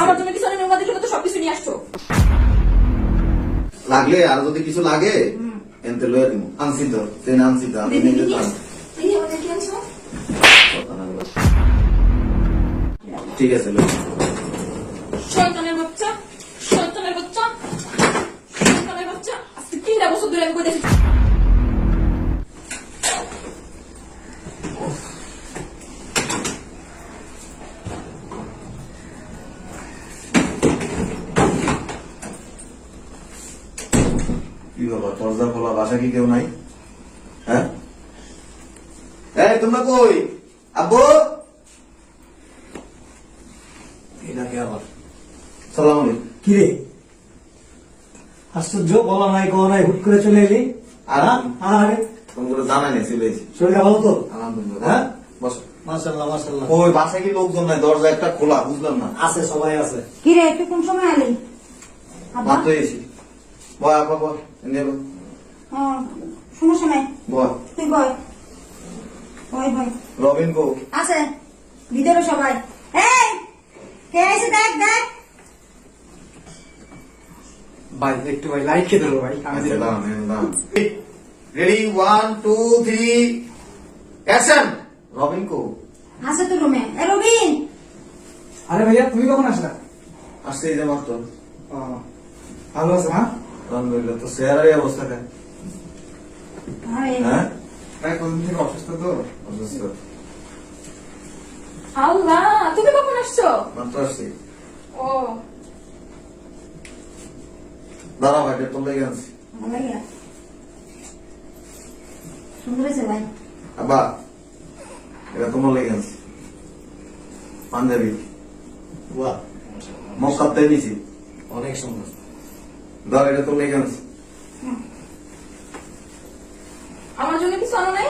আমার জন্য কিছু আননি, আমাদের জন্য তো সবকিছু নিয়ে আসছো। লাগলে আর যদি কিছু লাগে এনতে লয়ে দিব। আনছি তো ট্রেন আনছি তো আমি নিজে জানি। এই আমাদের কি আনছো? ঠিক আছে লয়ে শয়তানের বাচ্চা, শয়তানের বাচ্চা, শয়তানের বাচ্চা। আজকে 3টা বছর ধরে আমি কই দেখি। কি হলো দরজা খোলা, বাসা কি কেউ নাই? হ্যাঁ এই তোমরা কই? আব্বু এটা কে আবার? সালাম আলাইকুম। কি রে আশ্চর্য, বলা নাই কওয়া নাই, হুট করে চলে এলি। আর আরে তোমরা জানাই নাই চলে এসেছি। শরীরটা ভালো তো? আলহামদুলিল্লাহ। হ্যাঁ বসো। মাশাআল্লাহ মাশাআল্লাহ। ওই বাসায় কি লোকজন নাই? দরজা একটা খোলা, বুঝলাম না। আছে, সবাই আছে। কি রে তুই কোন সময় আলি? আব্বা মাত্র এসেছি। বয় আপা বয়, এনে বয়। সমস্যা নাই, বয়। তুই বয় বয় বয়। রবিন কো? আছে ভিতরে সবাই। এই কে আছে দেখ দেখ। ভাই একটু ভাই লাইট খেতে দেবো ভাই, আমি আচ্ছা, দিলাম। দাঁড়ান। Ready 1 2 3 action. রবিন কো? আছে তো রুমে। এ রবিন, আরে ভাইয়া তুমি কখন আসলা? আসছে এই যে মাত্র। ভালো আছে? হ্যাঁ আলহামদুলিল্লাহ। তো চেহারার অবস্থা কেন? আরে হ্যাঁ ভাই কতদিন থেকে অসুস্থ তো। অসুস্থ। আল্লাহ, তুমি কখন আসছো? মাত্র আসছি। ও দাঁড়া ভাই, তোর লেগে আনছি। ভালো লাগে। সুন্দর হয়েছে ভাই। আব্বা এটা তোমার লেগে আনছি। পাঞ্জাবি বাহ মক্কাতে নিছি। অনেক সুন্দর। দাঁড়া, এটা তোর লেগে আনছি। আমার জন্য কিছু আনো নাই?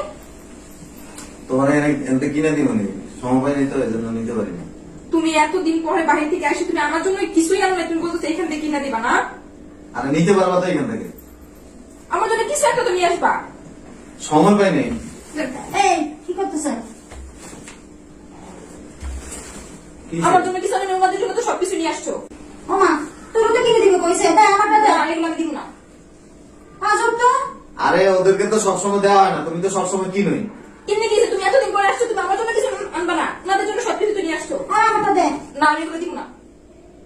তোমার এনতে কিনে দিব নি, সময় নিতে হয়, জন্য নিতে পারি না। তুমি এতদিন পরে বাইরে থেকে আসি, তুমি আমার জন্য কিছুই আনো নাই। তুমি বলতো এখান থেকে কিনা দিবা না? আর নিতে পারবা তো এখান থেকে। আমার জন্য কিছু একটা তুমি আসবা। সময় পাই নেই। এই কি করতেছেন? কি আমার জন্য কিছু আনো, আমাদের জন্য তো সবকিছু নিয়ে আসছো। ও মা, তোর তো কিনে দিবে কইছে, তাই আমারটা দে। না, এগুলো আমি দিব না। আজব তো। আরে ওদেরকে তো সবসময় দেওয়া হয় না, তুমি তো সবসময় কিনোই। কিনে গিয়েছে, তুমি এতদিন পরে আসছো, তুমি আমার জন্য কিছু আনবা না? আমাদের জন্য সবকিছু তো নিয়ে আসছো। আর আমারটা দে। না, আমি এগুলো দিব না।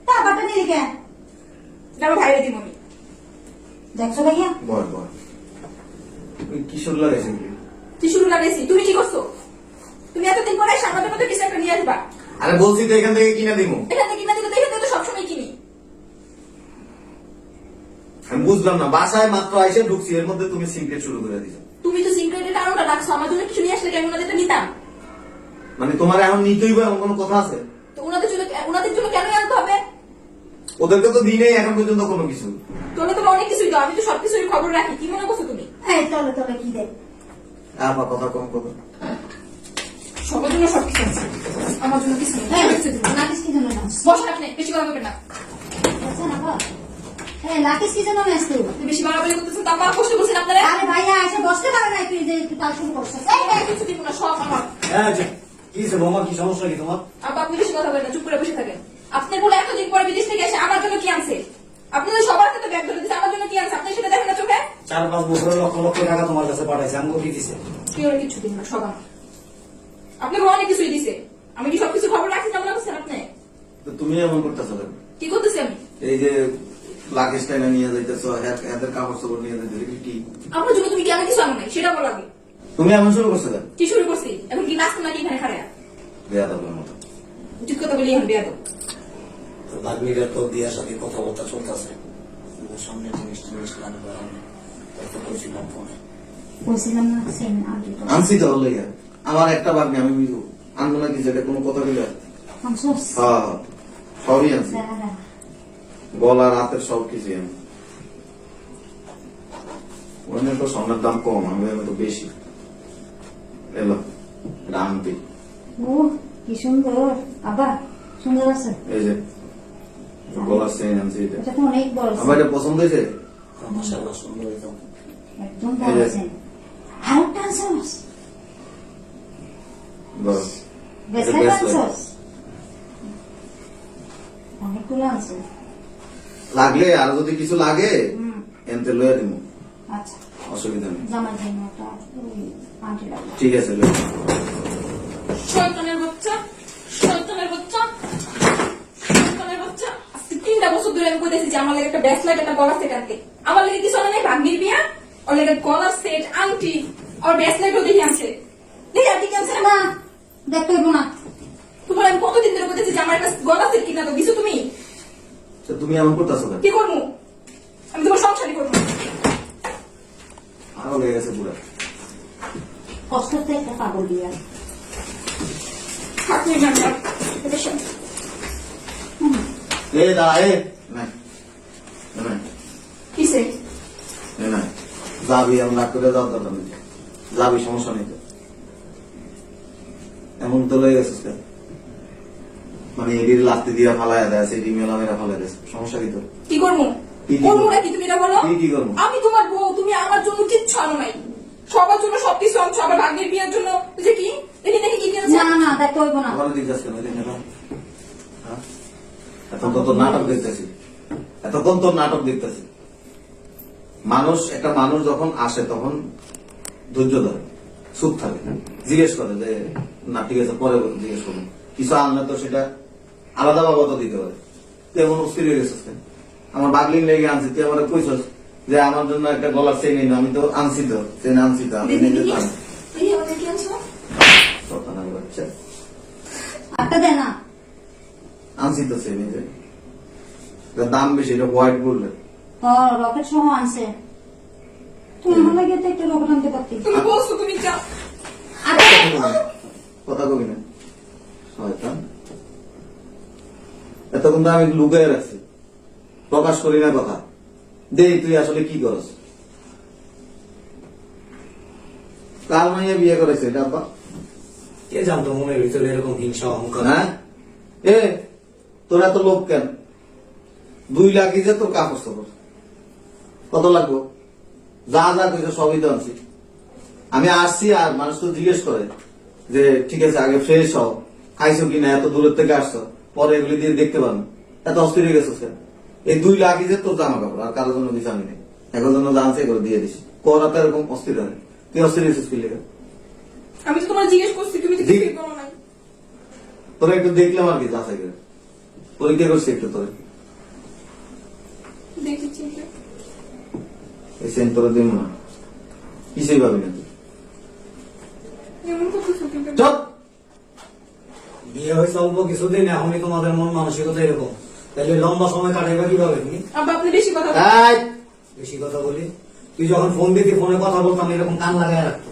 তা বাটা নিলি কেন? যাবো বাইরে দিব আমি। দেখছো ভাইয়া? বল বল, তুই কিশোর লাগাইছে কি? তুই শুরু লাগাইছি, তুমি কি করছো? তুমি এতদিন পরে এসে আমাদের মতো কিছু একটা নিয়ে আসবা। আরে বলছি তো এখান থেকে কিনে দিব। এখান থেকে কিনা দিলে তো এখান থেকে তো সবসময় কিনি। আমি বুঝলাম না, বাসায় মাত্র আইসে ঢুকছি, এর মধ্যে তুমি সিক্রেট শুরু করে দিছো। তুমি তো সিক্রেটের কারণটা রাখছো, আমার জন্য কিছু নিয়ে আসলে কি আমি ওনাদেরটা নিতাম? মানে তোমার এখন নিতেই বা এমন কোনো কথা আছে? তো ওনাদের জন্য কেন আনতে হবে? ওদেরকে তো দিনেই এখন পর্যন্ত কোনো কিছু। তোমরা তো অনেক কিছুই দাও, আমি তো সবকিছুর খবর রাখি। কি মনে করছো তুমি? এই তলে তলে কি দে? আপা কথা কম করো। সবার জন্য সবকিছু আছে, আমার জন্য কিছু নেই। এই কিছু দিবো না। লাকিস কি জন্য নাস? বসেন আপনি, বেশি কথা বলবেন না। আচ্ছা না বাবা। এই লাকিস কি জন্য নাস তুই? আপনি বেশি বাড়াবাড়ি করতেছেন, তারপর কষ্ট করছেন আপনারা। আরে ভাইয়া এসে বসতে পারে না, তুই যে তুই তাল শুরু করছিস। এই এই কিছু দিব না, সব আমার। হ্যাঁ কি হয়েছে বৌমা, কি সমস্যা কি তোমার? আব্বা, আপনি বেশি কথা বলেন না, চুপ করে বসে থাকেন। আপনি বলে এতদিন পরে বিদেশ থেকে এসে আমার জন্য কি আনছে? আপনাদের সবার হাতে তো ব্যাগ ধরে দিচ্ছে, আমার জন্য কি আনছে আপনি সেটা দেখেন না চোখে? 4-5 বছরের লক্ষ লক্ষ টাকা তোমার কাছে পাঠাইছে, আমি কি দিছে? কেউ কিছু দিন না, সব আমার। আপনাকে অনেক কিছুই দিছে, আমি কি সবকিছু খবর রাখি না মনে করছেন আপনি? তো তুমি এমন করতেছো কেন? কি করতেছি আমি? এই যে লাকেশ টাইনা নিয়ে যাইতেছো, হাতের কাপড় চোপড় নিয়ে যাইতেছো, কি? আপনার জন্য তুমি কি আমি কিছু আনো নাই সেটা বলো আগে। তুমি এমন শুরু করছো কেন? কি শুরু করছি? এখন কি নাচতো নাকি এখানে খাড়া? বেয়াদবের মতো। উচিত কথা বলি এখন বিয়া দাও। ভাগ্নিরা তো বিয়ার সাথে কথাবার্তা চলতেছে, সামনে জিনিস জিনিস লাগবে, তাই বলছিলাম ফোনে। বলছিলাম না সেম আগে তো। আনছি তো হলে আমার একটা ভাগ নেই, আমি আনবো না কি যেটা কোনো কথা বলে? আনছস? হ্যাঁ সবই আনছি, দাঁড়া দাঁড়া। গলার হাতের সব কিছু আমি। ওখানে তো স্বর্ণের দাম কম, আমি তো বেশি। এলো এটা আনতি। ও কি সুন্দর, আবার সুন্দর আছে। এই যে গলার চেইন আনছি, এটা এটা তো অনেক বড় আছে। আমার এটা পছন্দ হয়েছে। মাশাআল্লাহ সুন্দর একদম। একদম বড় আছে। আরেকটা আনছস? বস ব্রেসলেট আনছস? ও খুলে আনছে। লাগলে আর যদি কিছু লাগে হুম। এনতে লয়ে দিব, আচ্ছা অসুবিধা নেই। জামার জন্য একটা আন্টি লাগবে। ঠিক আছে লয়ে দিব। শয়তানের বাচ্চা, শয়তানের বাচ্চা, শয়তানের বাচ্চা। আজকে 3টা বছর ধরে আমি কইতেছি যে আমার লাগে একটা ব্রেসলেট, একটা গলার সেট আনতে। আমার লাগে কিছু আনে নাই, ভাগ্নির বিয়া, ওর লাগে গলার সেট, আংটি, আর ব্রেসলেটও দেখে আনছে। দেখে আনতে কি আনছে? না দেখতে হইব না। তোমার আমি কতদিন ধরে কইতেছি যে আমার একটা গলার সেট কিনা তো দিছো তুমি? তো তুমি এমন করতেছো কেন? কি করবো? আমি তোমার সংসারই করবো। আরো লেগে গেছে পুরা। কষ্ট হচ্ছে একটা পাগল বিয়া। থাকলে না আর। এটা শোন। এ দাঁড়া, এ নাই নাই কিসে? এ নাই, যাবি আমি রাগ করে যাওয়ার দরকার নেই, যাবি সমস্যা নেই তো। এমন তো লেগে গেছিস কেন? মানে এডির লাত্তি দিয়া ফালাইয়া দেয়, সেই ডিমেলা মেরা ফালাই দেয়, সমস্যা কি তোর? কি করবো? কি কি করবো করবো? নাকি তুমি এটা বলো? কি করবো? আমি তোমার বউ, তুমি আমার জন্য কিচ্ছু আনো নাই। সবার জন্য সবকিছু আনছো, আবার ভাগ্নের বিয়ের জন্য ওই যে কি দেখি দেখি কি কিনছে? না না দেখতে হইব না। আমার দিক যাচ্ছে কেন? হ্যাঁ? এতক্ষণ তোর নাটক দেখতেছি, এতক্ষণ তোর নাটক দেখতেছি। মানুষ, একটা মানুষ যখন আসে তখন ধৈর্য ধরে, চুপ থাকে, জিজ্ঞেস করে যে না ঠিক আছে পরে জিজ্ঞেস করুন, কিছু আনলে তো সেটা আলাদা বাবদ দিতে পারে। তুই এমন অস্থির হয়ে গেছিস কেন? আমার বাগলিং লেগে আনছি, তুই আমার কইছস যে আমার জন্য একটা গলার চেইন এনে, আমি তো আনছি তো, চেইন আনছি তো, আমি দেখি নিজে দেখি তো আনছি। দেখি ওদের কি আনছো? শয়তানের বাচ্চা। একটা দে না। আনছি তো চেইন, এই যে এটার দাম বেশি, এটা হোয়াইট বললে। রকেট সহ আনছে। তুমি আমার লাগে তো একটা রকেট আনতে পারতি। তুমি বলছো তুমি যাও। কথা কবি না শয়তান। এতক্ষণ তো আমি লুকায় রাখছি, প্রকাশ করি না কথা। দেই তুই আসলে কি করস? কাল মাইয়া বিয়ে করেছে এটা আব্বা? কে জানতো মনের ভিতরে এরকম হিংসা অহংকার? হ্যাঁ, এ তোর এত লোক কেন? 2 লাখ যে তোর কাপড় চোপড় কত লাগবো? যা যা কইছে সবই তো আনছি। আমি আসছি আর মানুষ তো জিজ্ঞেস করে যে ঠিক আছে আগে ফ্রেশ হও, খাইছো কিনা, এত দূরের থেকে আসছো, পরে এগুলি দিয়ে দেখতে পারবো। এত অস্থির হয়ে গেছো কেন? এই 2 লাখ যে তোর জামা কাপড়, আর কারোর জন্য কিছু আমি নেই। এখন জন্য জানছে করে দিয়ে দিছি, করা তো এরকম অস্থির হয়। তুই অস্থির হয়েছিস কি লেগে? আমি তো তোমার জিজ্ঞেস করছি, তুমি তো কিছুই বলো নাই। তোরা একটু দেখলাম আর কি, যাচাই করে পরীক্ষা করছি একটু তোর। দেখেছি এই সেন্ট তোরা দিব না, কিছুই পাবি না তুই। এমন করতেছো কিন্তু। চল। বিয়ে হয়েছে অল্প কিছুদিন, এখনই তোমাদের মন মানসিকতা এরকম, তাহলে লম্বা সময় কাটাইবা কিভাবে তুমি? আব্বা আপনি বেশি কথা বলেন। এই, বেশি কথা বলি? তুই যখন ফোন দিতি, ফোনে কথা বলতাম এরকম কান লাগাই রাখতো।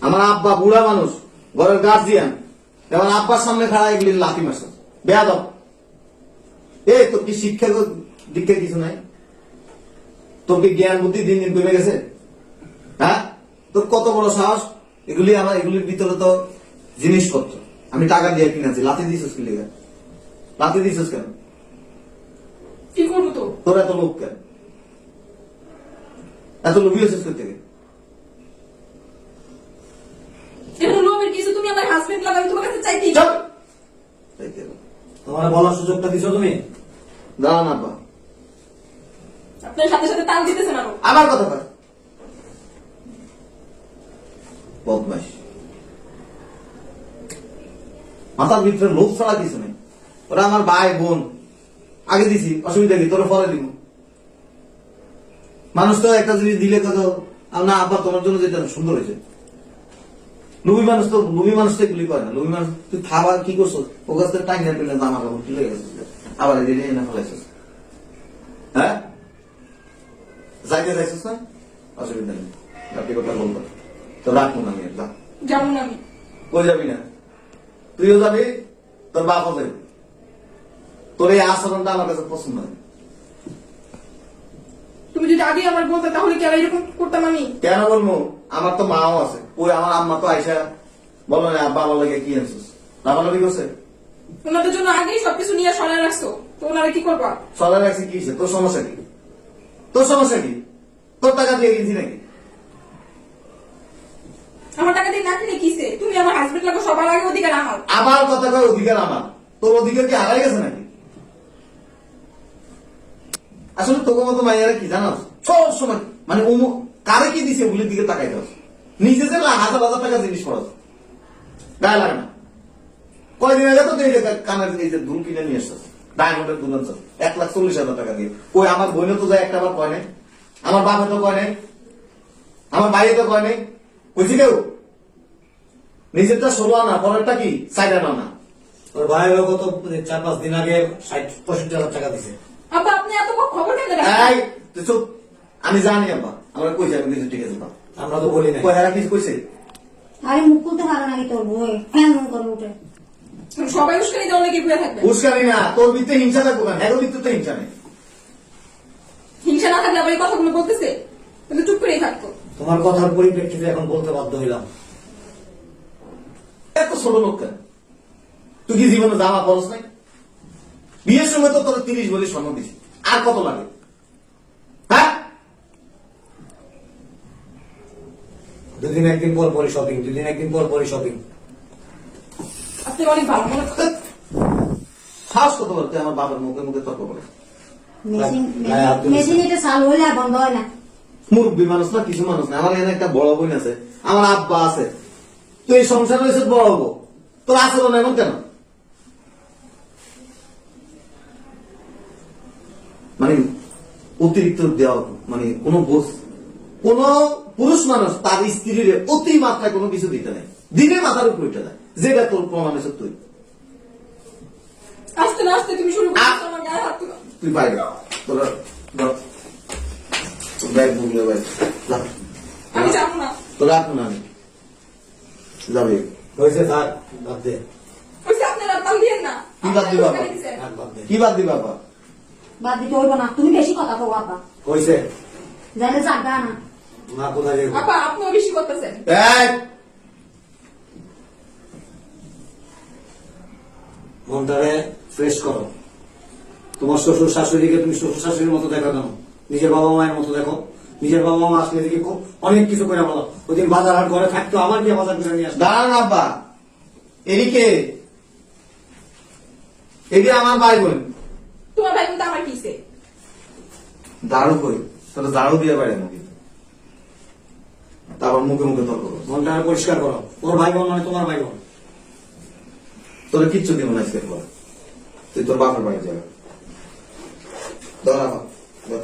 আমার আব্বা বুড়া মানুষ, ঘরের গার্জিয়ান, এবার আব্বার সামনে খাড়া এগুলি লাথি মারছ, বেয়াদব। এই তোর কি শিক্ষা দীক্ষা কিছু নাই? তোর কি জ্ঞান বুদ্ধি দিন দিন কমে গেছে? হ্যাঁ, তোর কত বড় সাহস? এগুলি আমার, এগুলির ভিতরে তো জিনিসপত্র আমি টাকা দিয়ে কিনেছি। লাথি দিছিস কি লেগে? লাথি দিছিস কেন? কি করবো তো? তোর এত লোক কেন? এত লোভী হয়েছিস কোথা থেকে? এখন লোভের কিছু, তুমি আমার হাজবেন্ড লাগে, আমি তোমার কাছে চাইতেই চল। তোমার বলার সুযোগটা দিছো তুমি? দাঁড়ান আব্বা, আপনার সাথে সাথে তাল দিতেছেন আরো। আমার কথা কর। বদমাইশ, মাথার ভিতরে লোভ ছাড়া কিছু নেই। ওরা আমার ভাই বোন, আগে দিছি, অসুবিধা কি? তোরা পরে দিব। মানুষ তো একটা জিনিস দিলে কত না আব্বা তোমার জন্য যেটা সুন্দর হয়েছে। লুবি মানুষ তো, লুবি মানুষ তো এগুলি করে না। লুবি মানুষ তুই খাবার কি করছো? ও কাছ থেকে টাইম পেলে জামা কাপড় তুলে গেছিস, আবার এদিকে এনে ফেলাইছিস। হ্যাঁ, যাইতে যাইছিস না, অসুবিধা নেই, আপনি কথা বলবো তো রাখবো না। আমি যা, যেমন আমি কই যাবি না? তুইও যাবি, তোর বাপও যাবি। তোর এই আচরণটা আমার কাছে পছন্দ হয়। তুমি যদি আগে আমার বলতে তাহলে কি আর এরকম করতাম আমি? কেন বলবো? আমার তো মাও আছে, ওই আমার আম্মা তো আইসা বলো না আব্বা আমার লাগে কি আনছিস, লাভালাভি করছে। ওনাদের জন্য আগেই সবকিছু নিয়ে সরাই রাখছো, তো ওনারা কি করবা? চলে রাখছি কি হয়েছে? তোর সমস্যা কি? তোর সমস্যা কি? তোর টাকা দিয়ে কিনছি নাকি? আমার টাকা দিয়ে না কিনে কিসে? তুমি আমার হাজবেন্ড লাগো, সবার আগে অধিকার আমার। আমার কথা কয় অধিকার আমার, তোর অধিকার কি হারাই গেছে নাকি? আসলে তোকে মতো মাইয়ারা কি জানো সব সময় মানে কারে কি দিছে ওগুলির দিকে তাকাই দাও নিজে যে হাজার হাজার টাকা জিনিস খরচ গায়ে লাগে না কয়দিন আগে তো তুই কানের এই যে দুল কিনে নিয়ে আসছিস ডায়মন্ডের দুল আনছিস 1,40,000 টাকা দিয়ে ওই আমার বোনে তো যায় একটা বার কয় নাই আমার বাপে তো কয় নাই আমার ভাইয়ে তো কয় নাই বুঝছি কেউ নিজেরটা 16 আনা পরেরটা কি 4 আনা না তোর ভাই গত 4-5 দিন আগে 60-65,000 টাকা দিছে। আব্বা আপনি এত খবর কেন রাখেন? এই তুই চুপ আমি জানি আব্বা আমরা কই যাবো কিছু ঠিক আছে আমরা তো বলি না। কয়হারা কিছু কইছে আরে মুখ খুলতে পারো নাকি তোর বই ফ্যান করে উঠে সবাই উস্কানি দেওয়া লেগে ঘুরে থাকবে। উস্কানি না তোর ভিতরে হিংসা থাকবো না এর ভিতরে তো হিংসা নেই হিংসা না থাকলে আবার এই কথাগুলো বলতেছে কিন্তু চুপ করেই থাকতো। তোমার কথার পরিপ্রেক্ষিতে এখন বলতে বাধ্য হইলাম। এত ছোট লোক কেন তুই কি জীবনে জামা পরস নাই বিয়ের সময় তো তোর 30 বলে স্বর্ণ দিছি আর কত লাগে হ্যাঁ দুদিন একদিন পর পরই শপিং, দুদিন একদিন পর পরই শপিং। আপনি অনেক ভালো মনে করেন। সাহস কত বলতে আমার বাবার মুখে মুখে তর্ক করে মেশিন এটা চালু হলে আর বন্ধ হয় না। মুরব্বী মানুষ না কিছু মানুষ না আমার এখানে একটা বড় বোন আছে আমার আব্বা আছে তুই এই সংসার হয়েছে বড় হবো তোর আচরণ এমন কেন মানে অতিরিক্ত দেওয়া মানে কোন পুরুষ মানুষ তার স্ত্রীর অতি মাত্রায় কোনো কিছু দিতে নেই দিনে মাথার উপর উঠে যায় যেটা তোর প্রমাণ হয়েছে তুই আস্তে না আস্তে তুমি শুরু করছো আমার গায়ে হাত তুলো। তুই বাইরে তোরা ব্যাগ বুঝলে ভাই আমি যাবো না। তোরা এখন আমি যাবে হয়েছে থাক, বাদ দে। ওই যে আপনারা তাল দিয়েন না। কি বাদ দিবা আপনারা দিছেন। থাক, বাদ দে। কি বাদ দিবা বাবা বাদ দিতে হইব না, তুমি বেশি কথা কো বাবা, হয়েছে যাইলে জাগা না। না, কোথায় যাবো? আপা আপনিও বেশি করতেছেন। এই মনটারে ফ্রেশ করো। তোমার শ্বশুর শাশুড়িকে তুমি শ্বশুর শাশুড়ির মতো দেখো কেন? নিজের বাবা মায়ের মতো দেখো। নিজের বাবা মা আসলে দেখি খুব অনেক কিছু করে বলো। ওদিন বাজার হাট ঘরে থাকতো, আমার গিয়ে বাজার করে নিয়ে আসতো। দাঁড়ান আব্বা এদিকে এটি আমার ভাই বোন তোমার ভাই কিন্তু আমার কিসে? দাঁড়ু কই তোর দাঁড়ু দিয়ে বাইরে মুখে তারপর মুখে মুখে তর্ক করো মনটারে পরিষ্কার করো। ওর ভাই বোন মানে তোমার ভাই বোন। তোর কিচ্ছু দিব না আজকের পর তুই তোর বাপের বাড়ি যাবে ধরা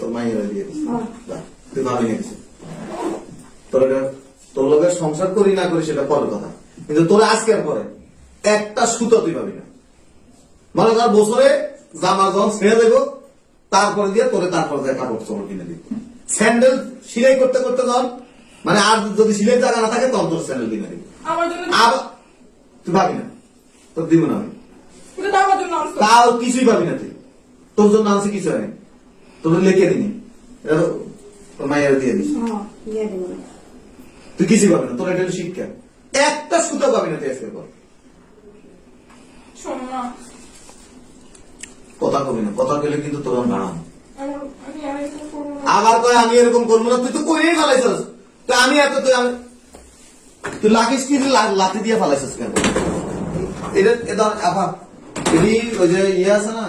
তোর মাইয়ের দিয়ে দিস যা, তুই ভাবি নিয়েছিস তোর লোকের সংসার করি না করি সেটা পরের কথা কিন্তু তোর আজকের পরে একটা সুতো তুই পাবি না মনে কর বছরে জামা যখন ছেড়ে দেবো তারপরে দিয়ে তোরে তারপরে যায় কাপড় চোপড় কিনে দিব স্যান্ডেল সিলাই করতে করতে ধর মানে আর যদি সিলাই জায়গা না থাকে তখন তোর স্যান্ডেল কিনে দিব আমার জন্য আবার তুই ভাবি না তোর দিব না আমি কিন্তু তো আমার জন্য আনছো। তাও কিছুই পাবি না তুই তোর জন্য আছে কিছু হয়নি তোর লিখে দিনি এটা তো তোর মায়ের দিয়ে দিস দিয়ে দেবো না। তুই কিছুই পাবি না তোর এটা হলো শিক্ষা একটা সুতো পাবি না তুই আজকের পর শোনো না কথা কবি না কথা কইলে কিন্তু তোর বাড়াম আমি আর এরকম করবো না। আবার কয় আমি এরকম করবো না তুই তো করেই ফেলাইছিস তো আমি এত তুই লাখিস কি লাঠি দিয়ে ফেলাইছিস কেন এটা এটা আবার এটি ওই যে ইয়ে আছে না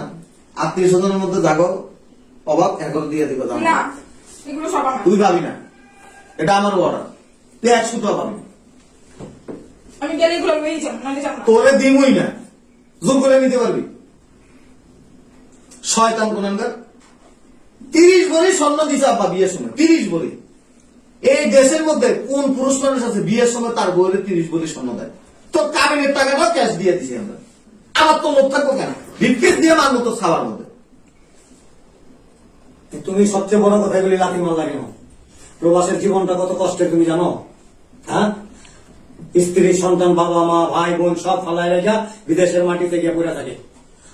আত্মীয় স্বজনের মধ্যে যাগো অভাব এখন দিয়ে দিব জানো না এগুলো সব আমার। তুই পাবি না এটা আমার অর্ডার তুই এক সুতো পাবি না। আমি গেলে এগুলো লয়েই যাবো নাহলে যাবো না। তোরে দিমই না জোর করে নিতে পারবি শয়তান কোনানকার 30 ভরি স্বর্ণ দিছে আব্বা বিয়ের সময় 30 ভরি এই দেশের মধ্যে কোন পুরুষ মানুষ আছে বিয়ের সময় তার বউরে 30 ভরি স্বর্ণ দেয় তোর কাবিনের টাকাটা ক্যাশ দিয়ে দিছি আমরা আমার তো লোক থাকবো কেন ভিটকেস দিয়ে মারবো তো খাওয়ার মধ্যে তুমি সবচেয়ে বড় কথা এগুলি লাথি মারলা কেন? প্রবাসের জীবনটা কত কষ্টের তুমি জানো? হ্যাঁ, স্ত্রী সন্তান বাবা মা ভাই বোন সব ফালাই রেখা বিদেশের মাটিতে গিয়ে পড়ে থাকে।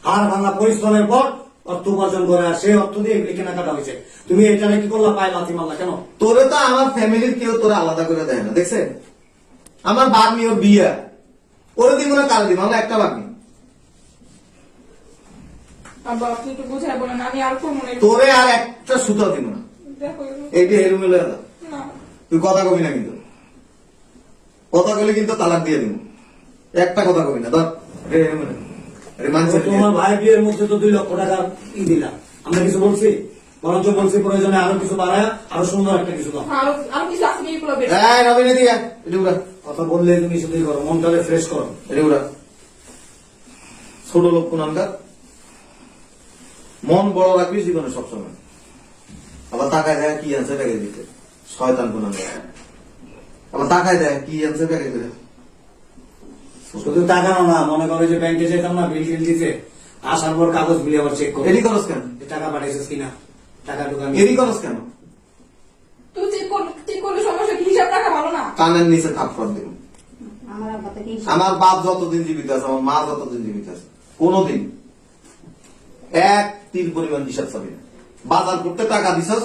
হাড় ভাঙা পরিশ্রমের পর অর্থ উপার্জন করে আর সেই অর্থ দিয়ে এগুলি কেনাকাটা হয়েছে। তুমি এটা কি করলা? পায়ে লাথি মারলা কেন? তোরে তো আমার ফ্যামিলির কেউ তোরা আলাদা করে দেয় না দেখছেন আমার বাপ নিয়ে ওর বিয়ে ওরে দিব না কাল দিব আমরা একটা বাকি আব্বা আপনি একটু বুঝাই বলেন আমি আর করবো না। তোরে আর একটা সুতো দিব না দেখো এগুলো- এইটা হেরুমেলে না তুই কথা কবি না কিন্তু কথা কইলে কিন্তু তালাক দিয়ে দিব একটা কথা কবি না ধর মানছে তোমার ভাই বিয়ের মধ্যে তো 2 লক্ষ টাকা দিলাম, আমরা কিছু বলছি? বরঞ্চ বলছি প্রয়োজনে আরো কিছু বাড়ায় আরো সুন্দর একটা কিছু দাও। আরো আরো কিছু আছে কি এগুলো বের এই রবিন এদিকে আয়, এদিকে উড়া, কথা বললে তুমি শুধুই করো, মনটাকে ফ্রেশ করো। এদিকে উড়া। ছোট লোক কোনখানকার, মন বড় রাখবি জীবনে সবসময়। আবার তাকায় দেয় কি আনছে ব্যাগে দিতে, শয়তান কোনখানকার। আবার তাকায় দেয় কি আনছে ব্যাগে দিতে। শুধু তাকানো না, মনে করো যে ব্যাংকে যেতাম না, বিল টিল দিতে আসার পর কাগজ বিলি আবার চেক করো, এডি করস কেন, যে টাকা পাঠাইছিস কিনা, টাকা ঢুকানি। এডি করস কেন? তুই চেক করলে সমস্যা কি? হিসাব রাখা ভালো না? কানের নিচে থাপ্পড় দিব। আমার আব্বা থেকে আমার বাপ যতদিন জীবিত আছে, আমার মা যতদিন জীবিত আছে, কোনদিন এক তিল পরিমাণ হিসাব চাবি না। বাজার করতে টাকা দিছস,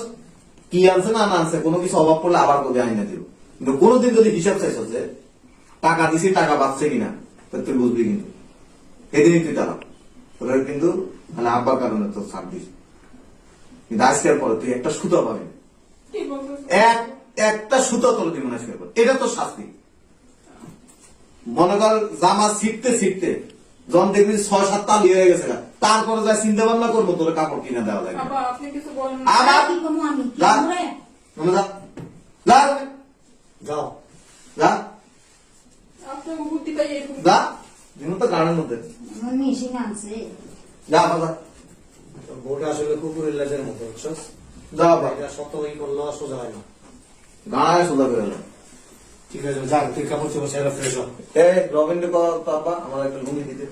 কি আনছে না না আনছে, কোনো কিছু অভাব পড়লে আবার কবে আইনা দিব। কিন্তু কোনদিন যদি হিসাব চাইছ যে টাকা দিছি, টাকা বাঁচছে কিনা, তো তুই বুঝবি। কিন্তু এদিনই তুই টাকা তোর কিন্তু মানে আব্বার কারণে তোর ছাড় দিস। কিন্তু আজকের পরে তুই একটা সুতো পাবি না। কি বলছিস? একটা সুতো তোর দিব না আজকের পর। এটা তো শাস্তি। মনে কর জামা ছিটতে ছিটতে যখন দেখবি 6-7 তালি হয়ে গেছে, তারপরে যা চিন্তা ভাবনা করবো তোর কাপড় কিনে দেওয়া লাগে। বাবা আপনি কিছু বলেন না। আবার কি করবো আমি? কি যা, করবো রে? মনে যা, যা, যাও, যা, আপনার বুদ্ধি পাই এরকম। যা, দিন তো গানের মধ্যে আমার মেশিন আনছে। যা, বাবা, তোর বউটা আসলে কুকুরের লেজের মতো, বুঝছস? যা, বাবা, এটা শত ই করলেও সোজা হয় না। গায়ে সোজা করে যা। ঠিক আছে, যা, তুই কাপড় চোপড় ছেড়ে ফ্রেশ হ। এই রবীন্দ্র বাবা, আমার একটা লুঙ্গি দিতে।